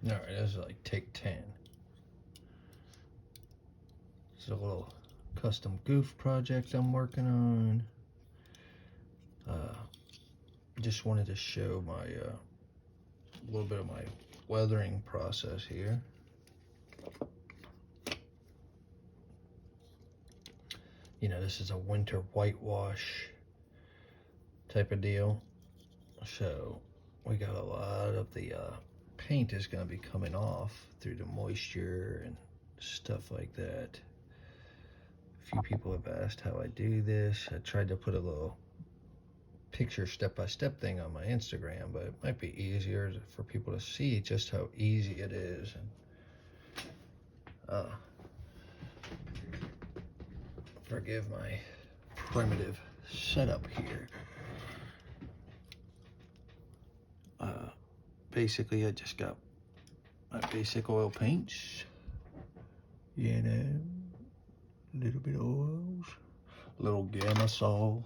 All right, this is like take 10. It's a little custom Gouf project I'm working on. Just wanted to show my a little bit of my weathering process here. You know, this is a winter whitewash type of deal. So we got a lot of the paint is going to be coming off through the moisture and stuff like that. A few people have asked how I do this. I tried to put a little picture step-by-step thing on my Instagram, but it might be easier for people to see just how easy it is. And forgive my primitive setup here. Basically, I just got my basic oil paints, you know, a little bit of oils, a little gamma sol.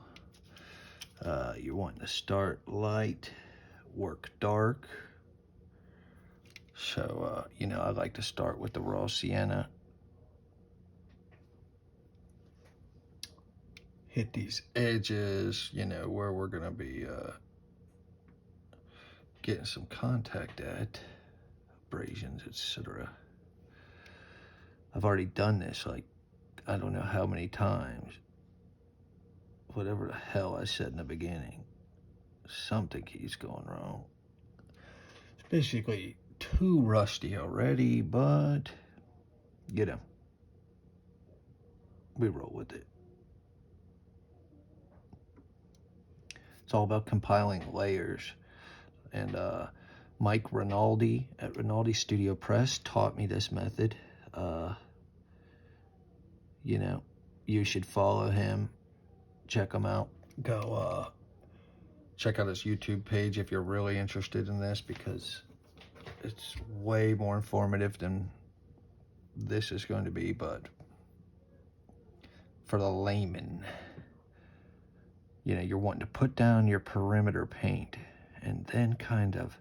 You're wanting to start light, work dark. So, you know, I like to start with the raw sienna. Hit these edges, you know, where we're gonna be getting some contact at, abrasions, etc. I've already done this like, I don't know how many times. Whatever the hell I said in the beginning, something keeps going wrong. It's basically too rusty already, but you know, we roll with it. It's all about compiling layers. And Mike Rinaldi at Rinaldi Studio Press taught me this method. You know, you should follow him, check him out. Go check out his YouTube page if you're really interested in this, because it's way more informative than this is going to be. But for the layman, you know, you're wanting to put down your perimeter paint, and then kind of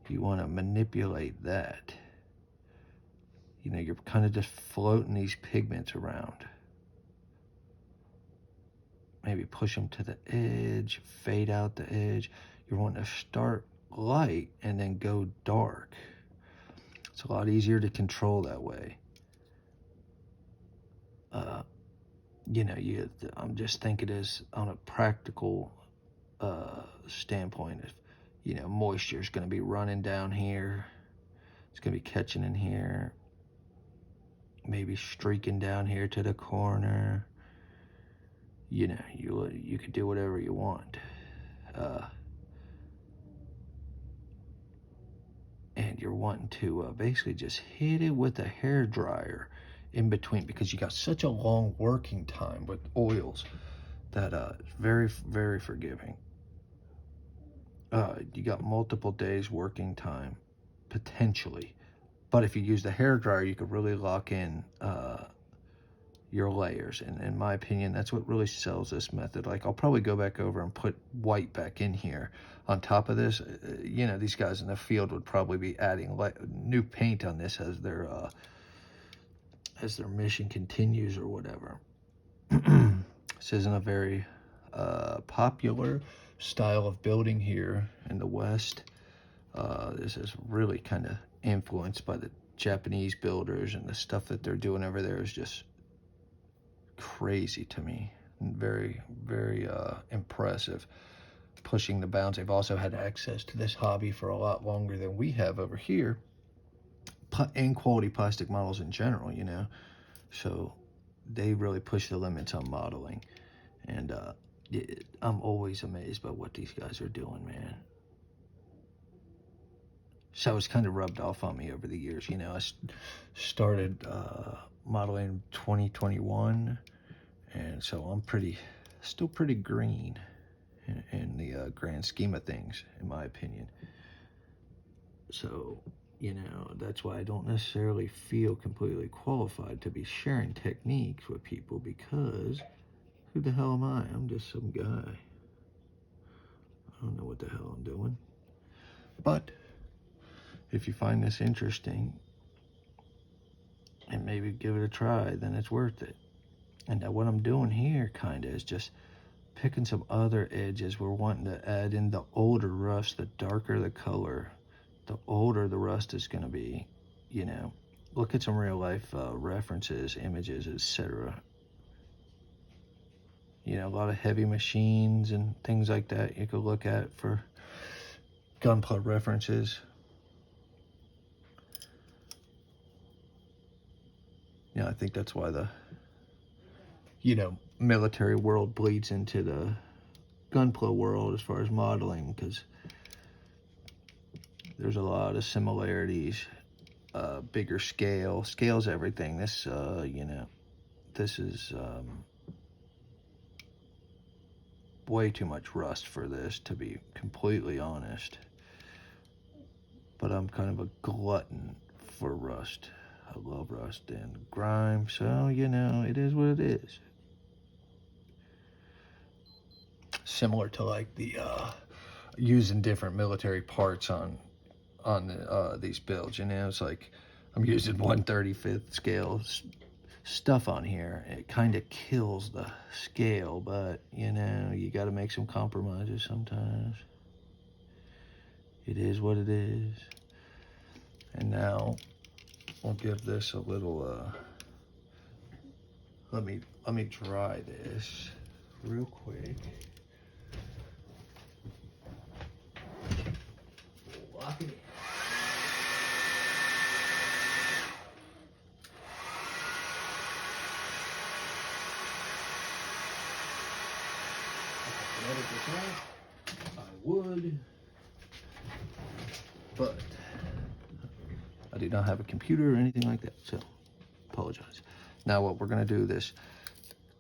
you want to manipulate that. You know, you're kind of just floating these pigments around. Maybe push them to the edge, fade out the edge. You're wanting to start light and then go dark. It's a lot easier to control that way. You know, I'm just thinking as on a practical standpoint. If, you know, moisture is going to be running down here, it's going to be catching in here, maybe streaking down here to the corner. You know, you could do whatever you want. And you're wanting to basically just hit it with a hair dryer in between, because you got such a long working time with oils that it's very, very forgiving. You got multiple days working time, potentially. But if you use the hair dryer, you could really lock in your layers. And in my opinion, that's what really sells this method. Like, I'll probably go back over and put white back in here on top of this. You know, these guys in the field would probably be adding new paint on this as their mission continues or whatever. This isn't a very popular style of building here in the West. This is really kind of influenced by the Japanese builders, and the stuff that they're doing over there is just crazy to me, and very, very impressive, pushing the bounds. They've also had access to this hobby for a lot longer than we have over here, and quality plastic models in general, you know. So they really push the limits on modeling, and I'm always amazed by what these guys are doing, man. So it's kind of rubbed off on me over the years. You know, I started modeling in 2021, and so I'm still pretty green in the grand scheme of things, in my opinion. So, you know, that's why I don't necessarily feel completely qualified to be sharing techniques with people, because who the hell am I? I'm just some guy. I don't know what the hell I'm doing. But if you find this interesting and maybe give it a try, then it's worth it. And now what I'm doing here kind of is just picking some other edges. We're wanting to add in the older rust. The darker the color, the older the rust is going to be. You know, look at some real life references, images, etc. You know, a lot of heavy machines and things like that you could look at for gunpla references. Yeah, I think that's why the, you know, military world bleeds into the gunpla world as far as modeling, because there's a lot of similarities. Bigger scale. Scale's everything. This, you know, this is way too much rust for this, to be completely honest. But I'm kind of a glutton for rust. I love rust and grime, so, you know, it is what it is. Similar to like the using different military parts on these builds, you know, it's like I'm using 1/35 scale stuff on here. It kind of kills the scale, but you know, you got to make some compromises sometimes. It is what it is. And now we'll give this a little let me dry this real quick. Lock it in. Edit this out, I would, but I do not have a computer or anything like that, so apologize. Now what we're gonna do, this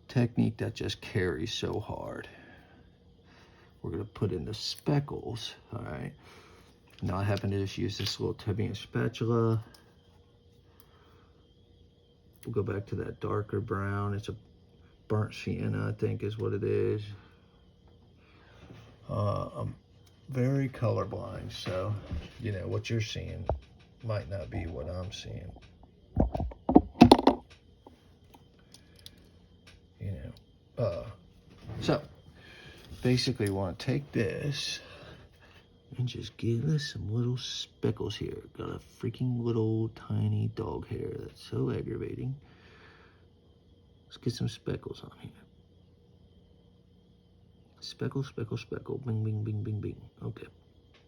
technique that just carries so hard, we're gonna put in the speckles. All right, now I happen to just use this little Tevian spatula. We'll go back to that darker brown. It's a burnt sienna, I think is what it is. I'm very colorblind, so you know what you're seeing might not be what I'm seeing. You know, so basically, want to take this and just give us some little speckles here. Got a freaking little tiny dog hair that's so aggravating. Let's get some speckles on here. Speckle, speckle, speckle. Bing, bing, bing, bing, bing. Okay.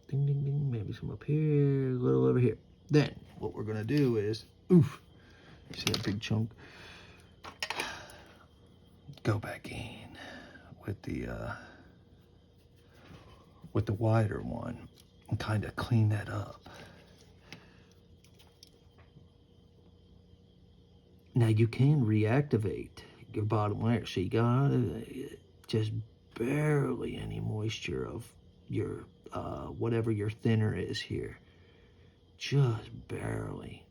Ding, ding, ding. Maybe some up here, a little over here. Then, what we're going to do is, oof. See that big chunk? Go back in with the wider one and kind of clean that up. Now, you can reactivate your bottom layer, so you got just barely any moisture of your whatever your thinner is here, just barely.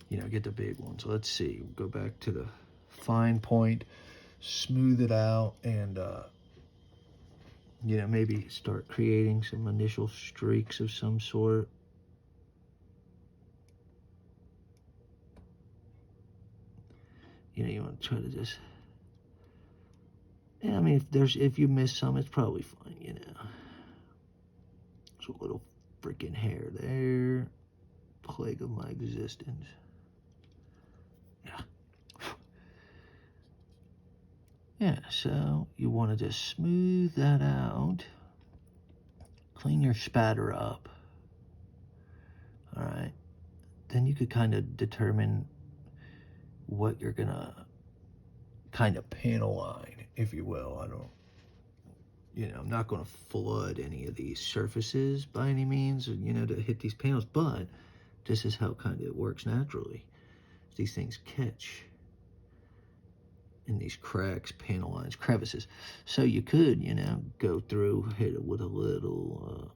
You know, get the big ones. Let's see, go back to the fine point, smooth it out, and you know, maybe start creating some initial streaks of some sort. You know, you want to try to just, yeah, I mean, if you miss some, it's probably fine, you know. There's a little freaking hair there. Plague of my existence. Yeah. Yeah, so you want to just smooth that out. Clean your spatter up. All right. Then you could kind of determine what you're going to kind of panel line, if you will. I'm not going to flood any of these surfaces by any means, you know, to hit these panels, but this is how kind of it works naturally. These things catch in these cracks, panel lines, crevices. So you could, you know, go through, hit it with a little,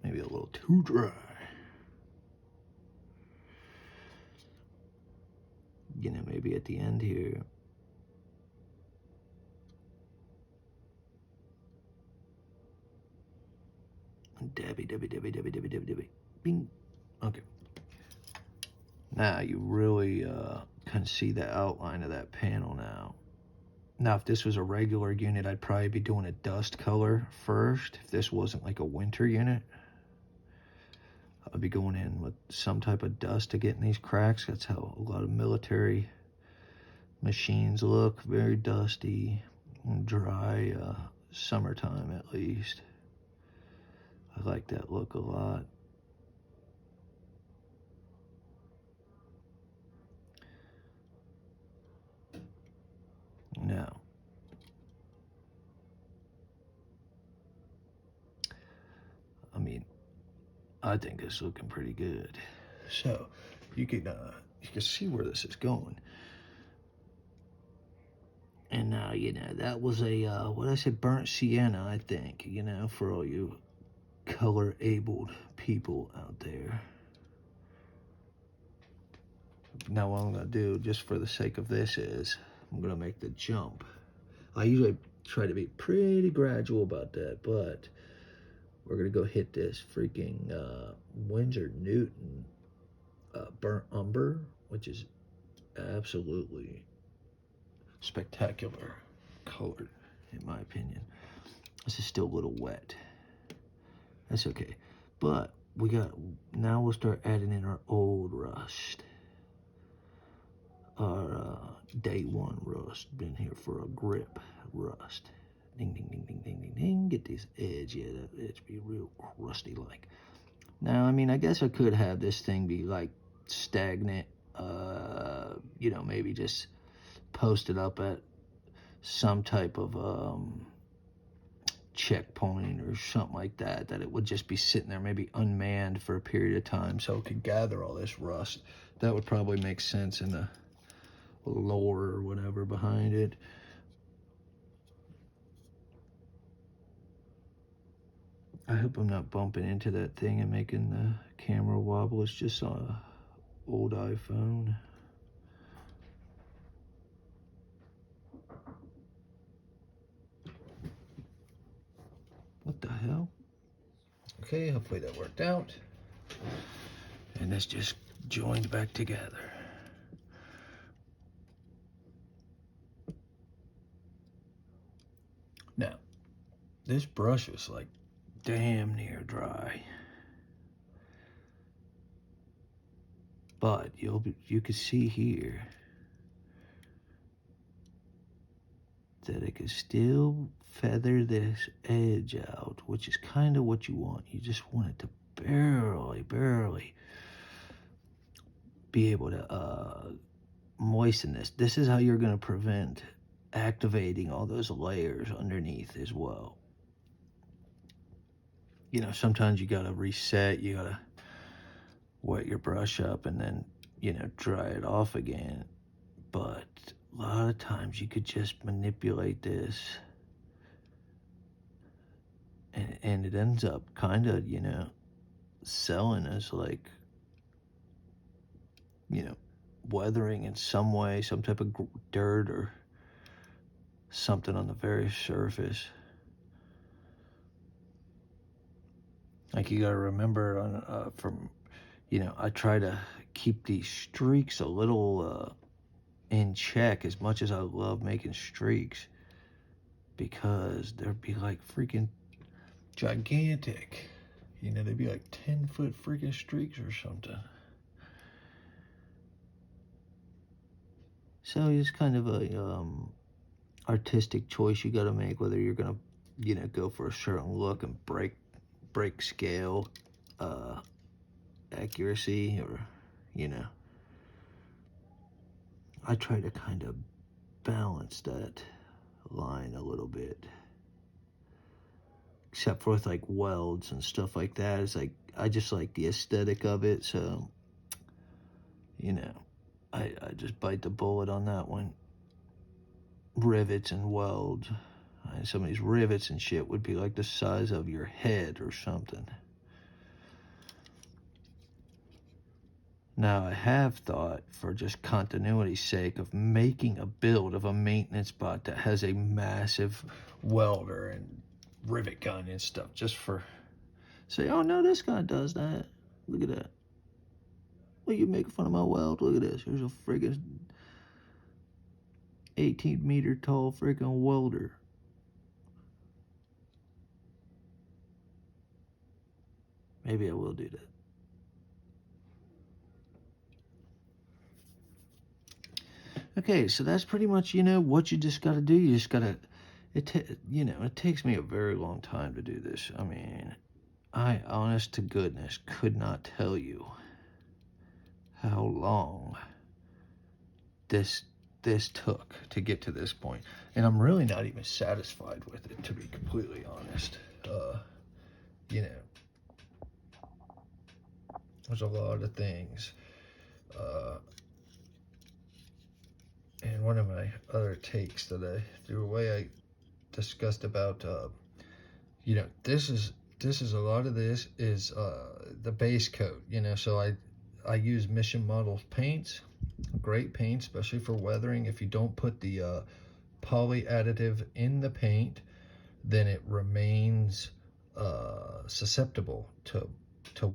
maybe a little too dry. You know, maybe at the end here. Debbie. Bing. Okay. Now you really can see the outline of that panel now. Now, if this was a regular unit, I'd probably be doing a dust color first. If this wasn't like a winter unit, I'd be going in with some type of dust to get in these cracks. That's how a lot of military machines look, very dusty and dry, summertime at least. I like that look a lot. Now, I mean, I think it's looking pretty good. So you can see where this is going. And now, that was a, what I said, burnt sienna, I think, for all you color-abled people out there. Now what I'm going to do, just for the sake of this, is I'm going to make the jump. I usually try to be pretty gradual about that, but we're going to go hit this freaking Winsor Newton burnt umber, which is absolutely spectacular color, in my opinion. This is still a little wet. That's okay. But now we'll start adding in our old rust. Our day one rust. Been here for a grip rust. Ding, ding, ding, ding, ding, ding, ding. Get this edge, that edge be real crusty like. Now, I mean, I guess I could have this thing be like stagnant, maybe just post it up at some type of checkpoint or something like that it would just be sitting there, maybe unmanned for a period of time, so it could gather all this rust. That would probably make sense in the lore or whatever behind it. I hope I'm not bumping into that thing and making the camera wobble. It's just an old iPhone. What the hell? Okay, hopefully that worked out. And this just joined back together. Now, this brush is like damn near dry. But you can see here that it can still feather this edge out, which is kind of what you want. You just want it to barely be able to moisten this. This is how you're going to prevent activating all those layers underneath as well. Sometimes you got to reset, you got to wet your brush up and then, dry it off again. But a lot of times you could just manipulate this and it ends up kind of, selling as like, weathering in some way, some type of dirt or something on the very surface. Like, you gotta remember I try to keep these streaks a little in check, as much as I love making streaks, because they'd be like freaking gigantic. They'd be like 10-foot freaking streaks or something. So it's kind of a artistic choice you got to make, whether you're gonna go for a certain look and break scale accuracy, or I try to kind of balance that line a little bit, except for with like welds and stuff like that. It's like I just like the aesthetic of it, so I just bite the bullet on that one. Rivets and welds. Some of these rivets and shit would be like the size of your head or something. Now, I have thought, for just continuity's sake, of making a build of a maintenance bot that has a massive welder and rivet gun and stuff, just for say, oh no, this guy does that. Look at that. Well, you making fun of my weld? Look at this. Here's a friggin' 18-meter tall friggin' welder. Maybe I will do that. Okay, so that's pretty much, what you just got to do. You just got to, it takes me a very long time to do this. I mean, I, honest to goodness, could not tell you how long this took to get to this point. And I'm really not even satisfied with it, to be completely honest. There's a lot of things. And one of my other takes that the way I discussed about, this is a lot of this is the base coat, so I use Mission Models paints, great paint, especially for weathering. If you don't put the poly additive in the paint, then it remains susceptible to